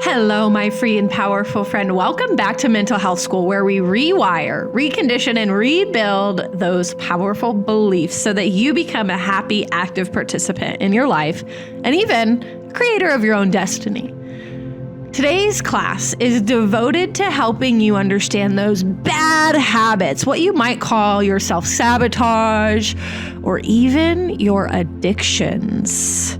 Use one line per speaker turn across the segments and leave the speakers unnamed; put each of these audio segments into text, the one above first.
Hello, my free and powerful friend. Welcome back to Mental Health School, where we rewire, recondition, and rebuild those powerful beliefs so that you become a happy, active participant in your life and even creator of your own destiny. Today's class is devoted to helping you understand those bad habits, what you might call your self-sabotage or even your addictions.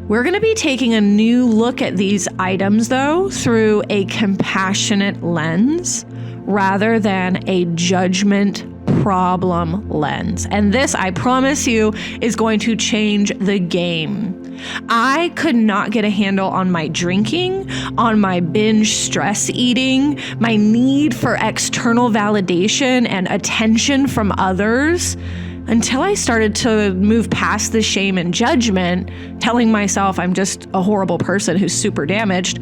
We're going to be taking a new look at these items, though, through a compassionate lens rather than a judgment problem lens. And this, I promise you, is going to change the game. I could not get a handle on my drinking, on my binge stress eating, my need for external validation and attention from others until I started to move past the shame and judgment, telling myself I'm just a horrible person who's super damaged,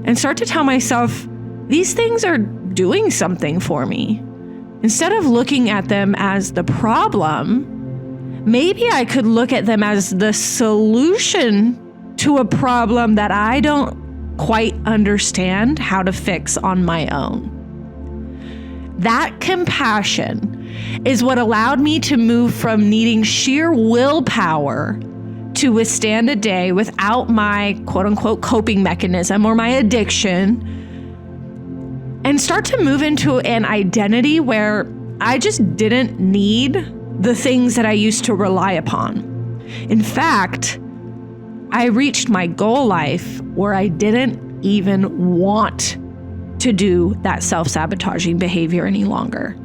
and start to tell myself these things are doing something for me. Instead of looking at them as the problem, maybe I could look at them as the solution to a problem that I don't quite understand how to fix on my own. That compassion is what allowed me to move from needing sheer willpower to withstand a day without my quote unquote coping mechanism or my addiction, and start to move into an identity where I just didn't need the things that I used to rely upon. In fact, I reached my goal life where I didn't even want to do that self-sabotaging behavior any longer.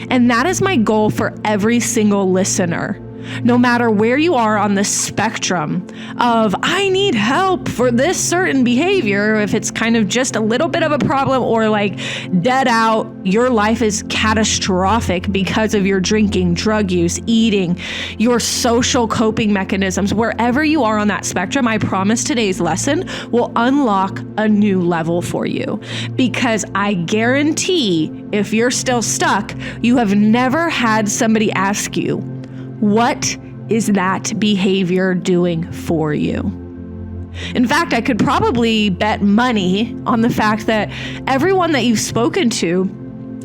And that is my goal for every single listener, no matter where you are on the spectrum of I need help for this certain behavior, if it's kind of just a little bit of a problem or like dead out, your life is catastrophic because of your drinking, drug use, eating, your social coping mechanisms. Wherever you are on that spectrum, I promise today's lesson will unlock a new level for you, because I guarantee if you're still stuck, you have never had somebody ask you, what is that behavior doing for you? In fact, I could probably bet money on the fact that everyone that you've spoken to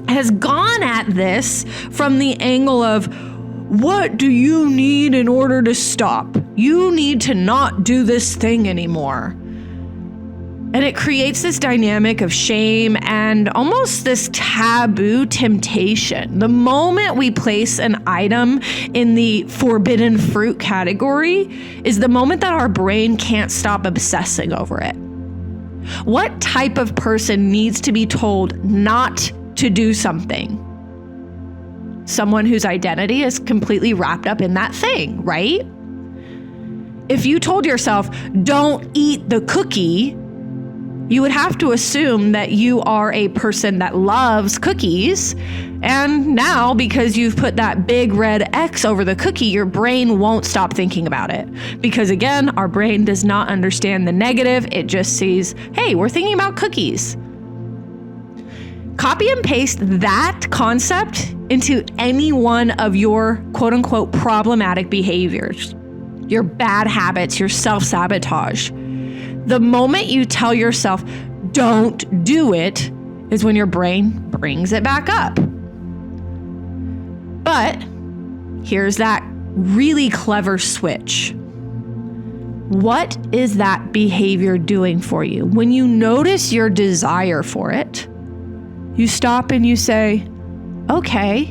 has gone at this from the angle of, what do you need in order to stop? You need to not do this thing anymore. And it creates this dynamic of shame and almost this taboo temptation. The moment we place an item in the forbidden fruit category is the moment that our brain can't stop obsessing over it. What type of person needs to be told not to do something? Someone whose identity is completely wrapped up in that thing, right? If you told yourself, don't eat the cookie, you would have to assume that you are a person that loves cookies. And now, because you've put that big red X over the cookie, your brain won't stop thinking about it. Because again, our brain does not understand the negative. It just sees, hey, we're thinking about cookies. Copy and paste that concept into any one of your quote unquote problematic behaviors, your bad habits, your self-sabotage. The moment you tell yourself, don't do it, is when your brain brings it back up. But here's that really clever switch. What is that behavior doing for you? When you notice your desire for it, you stop and you say, okay,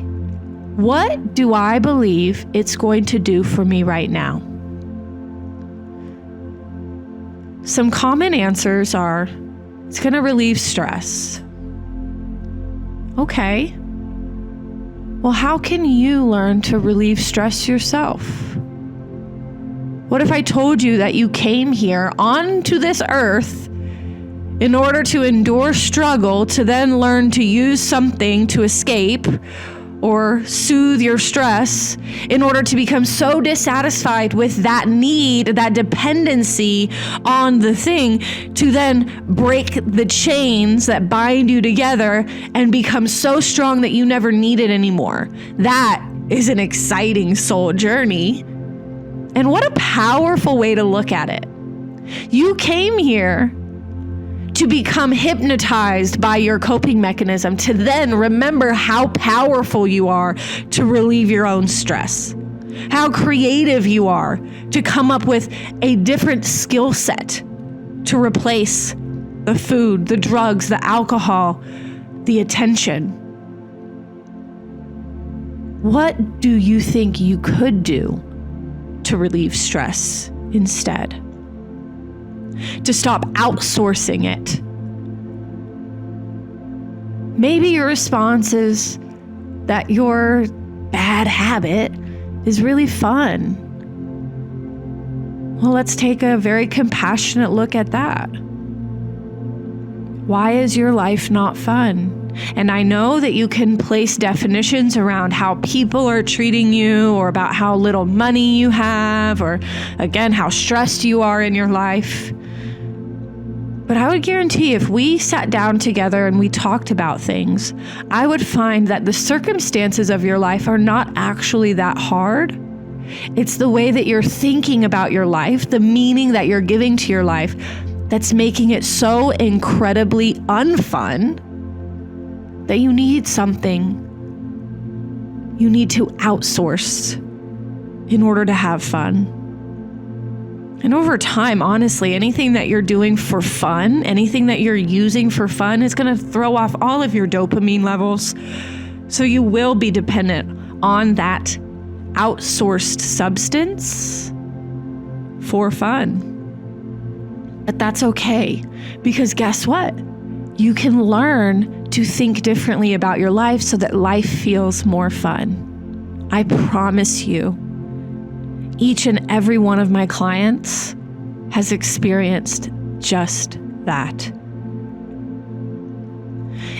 what do I believe it's going to do for me right now? Some common answers are, it's going to relieve stress. Okay. Well, how can you learn to relieve stress yourself? What if I told you that you came here onto this earth in order to endure struggle to then learn to use something to escape or soothe your stress in order to become so dissatisfied with that need, that dependency on the thing, to then break the chains that bind you together and become so strong that you never need it anymore? That is an exciting soul journey. And what a powerful way to look at it. You came here to become hypnotized by your coping mechanism, to then remember how powerful you are to relieve your own stress, how creative you are to come up with a different skill set to replace the food, the drugs, the alcohol, the attention. What do you think you could do to relieve stress instead? To stop outsourcing it? Maybe your response is that your bad habit is really fun. Well, let's take a very compassionate look at that. Why is your life not fun? And I know that you can place definitions around how people are treating you, or about how little money you have, or again, how stressed you are in your life. But I would guarantee if we sat down together and we talked about things, I would find that the circumstances of your life are not actually that hard. It's the way that you're thinking about your life, the meaning that you're giving to your life, that's making it so incredibly unfun that you need something you need to outsource in order to have fun. And over time, honestly, anything that you're doing for fun, anything that you're using for fun is going to throw off all of your dopamine levels. So you will be dependent on that outsourced substance for fun. But that's okay, because guess what? You can learn to think differently about your life so that life feels more fun. I promise you, each and every one of my clients has experienced just that.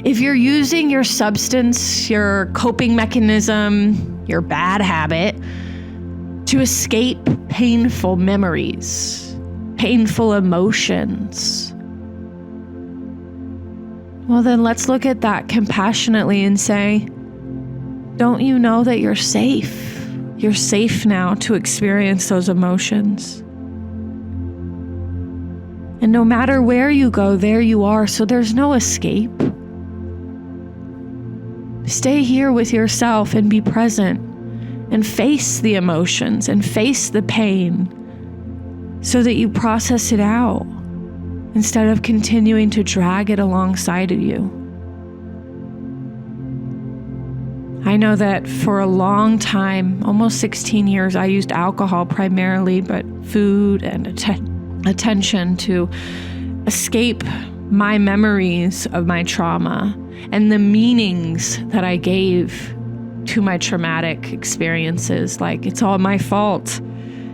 If you're using your substance, your coping mechanism, your bad habit to escape painful memories, painful emotions, well, then let's look at that compassionately and say, don't you know that you're safe? You're safe now to experience those emotions. And no matter where you go, there you are, so there's no escape. Stay here with yourself and be present and face the emotions and face the pain so that you process it out instead of continuing to drag it alongside of you. I know that for a long time, almost 16 years, I used alcohol primarily, but food and attention to escape my memories of my trauma and the meanings that I gave to my traumatic experiences. Like, it's all my fault.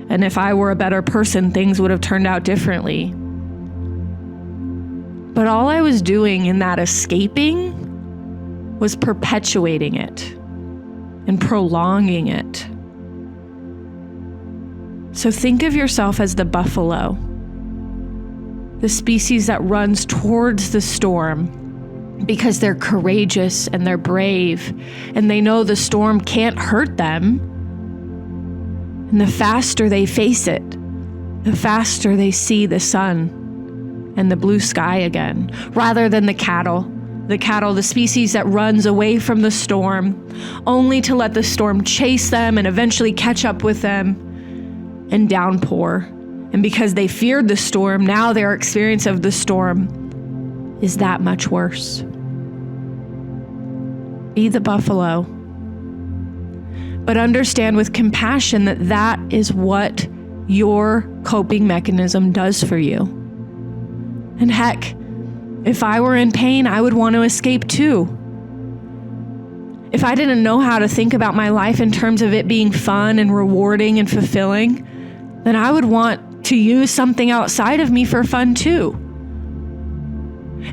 And if I were a better person, things would have turned out differently. But all I was doing in that escaping was perpetuating it and prolonging it. So think of yourself as the buffalo, the species that runs towards the storm because they're courageous and they're brave and they know the storm can't hurt them. And the faster they face it, the faster they see the sun and the blue sky again, rather than the cattle, the species that runs away from the storm, only to let the storm chase them and eventually catch up with them and downpour. And because they feared the storm, now their experience of the storm is that much worse. Be the buffalo. But understand with compassion that that is what your coping mechanism does for you. And heck, if I were in pain, I would want to escape too. If I didn't know how to think about my life in terms of it being fun and rewarding and fulfilling, then I would want to use something outside of me for fun too.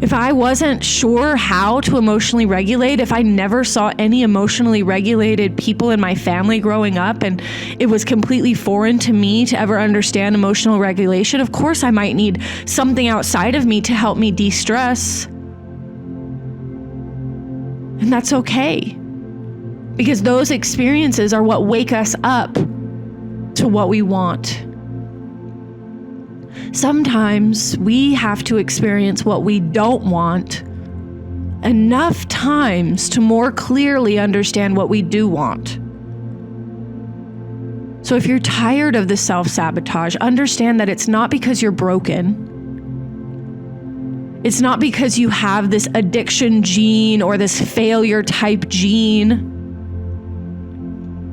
If I wasn't sure how to emotionally regulate, if I never saw any emotionally regulated people in my family growing up, and it was completely foreign to me to ever understand emotional regulation, of course I might need something outside of me to help me de-stress. And that's okay, because those experiences are what wake us up to what we want. Sometimes we have to experience what we don't want enough times to more clearly understand what we do want. So if you're tired of the self-sabotage, understand that it's not because you're broken. It's not because you have this addiction gene or this failure type gene.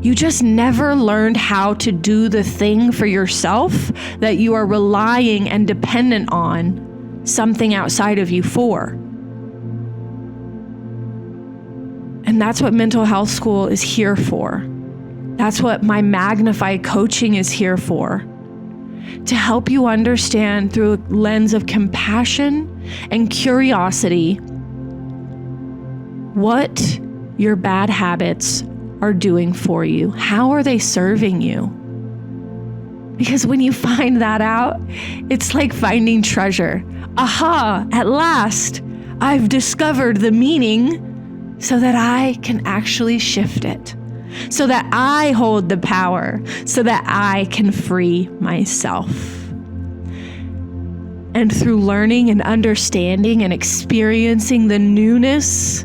You just never learned how to do the thing for yourself that you are relying and dependent on something outside of you for. And that's what mental health school is here for. That's what my magnified coaching is here for. To help you understand through a lens of compassion and curiosity what your bad habits are doing for you. How are they serving you? Because when you find that out, it's like finding treasure. Aha, at last, I've discovered the meaning so that I can actually shift it, so that I hold the power, so that I can free myself. And through learning and understanding and experiencing the newness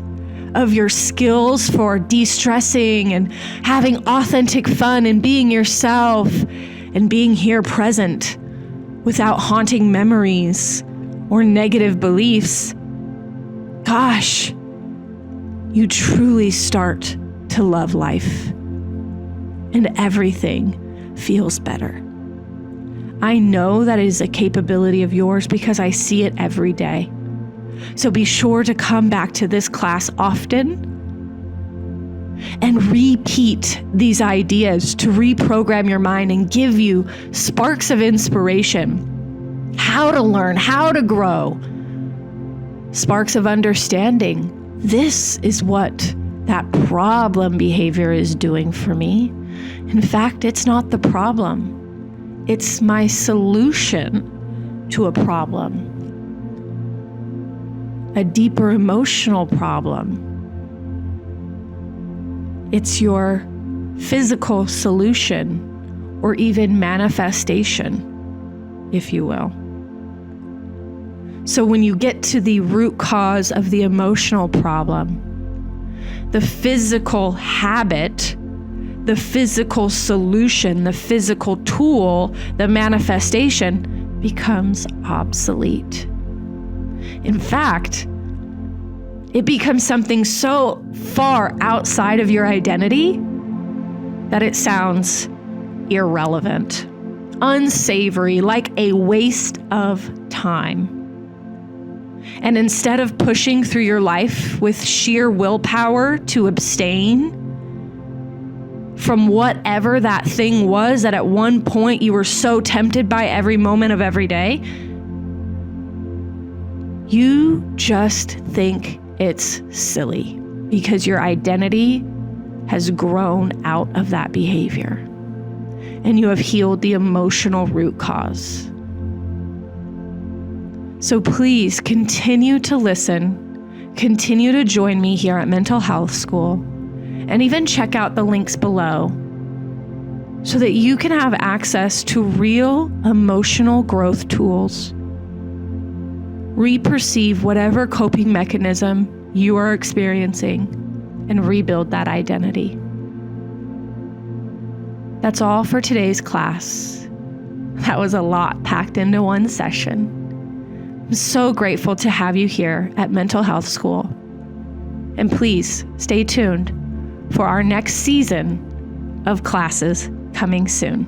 of your skills for de-stressing and having authentic fun and being yourself and being here present without haunting memories or negative beliefs, gosh, you truly start to love life and everything feels better. I know that it is a capability of yours because I see it every day. So be sure to come back to this class often and repeat these ideas to reprogram your mind and give you sparks of inspiration, how to learn, how to grow, sparks of understanding. This is what that problem behavior is doing for me. In fact, it's not the problem. It's my solution to a problem, a deeper emotional problem. It's your physical solution or even manifestation, if you will. So when you get to the root cause of the emotional problem, the physical habit, the physical solution, the physical tool, the manifestation becomes obsolete. In fact, it becomes something so far outside of your identity that it sounds irrelevant, unsavory, like a waste of time. And instead of pushing through your life with sheer willpower to abstain from whatever that thing was that at one point you were so tempted by every moment of every day, you just think it's silly because your identity has grown out of that behavior and you have healed the emotional root cause. So please continue to listen, continue to join me here at Mental Health School, and even check out the links below so that you can have access to real emotional growth tools. Reperceive whatever coping mechanism you are experiencing and rebuild that identity. That's all for today's class. That was a lot packed into one session. I'm so grateful to have you here at Mental Health School. And please stay tuned for our next season of classes coming soon.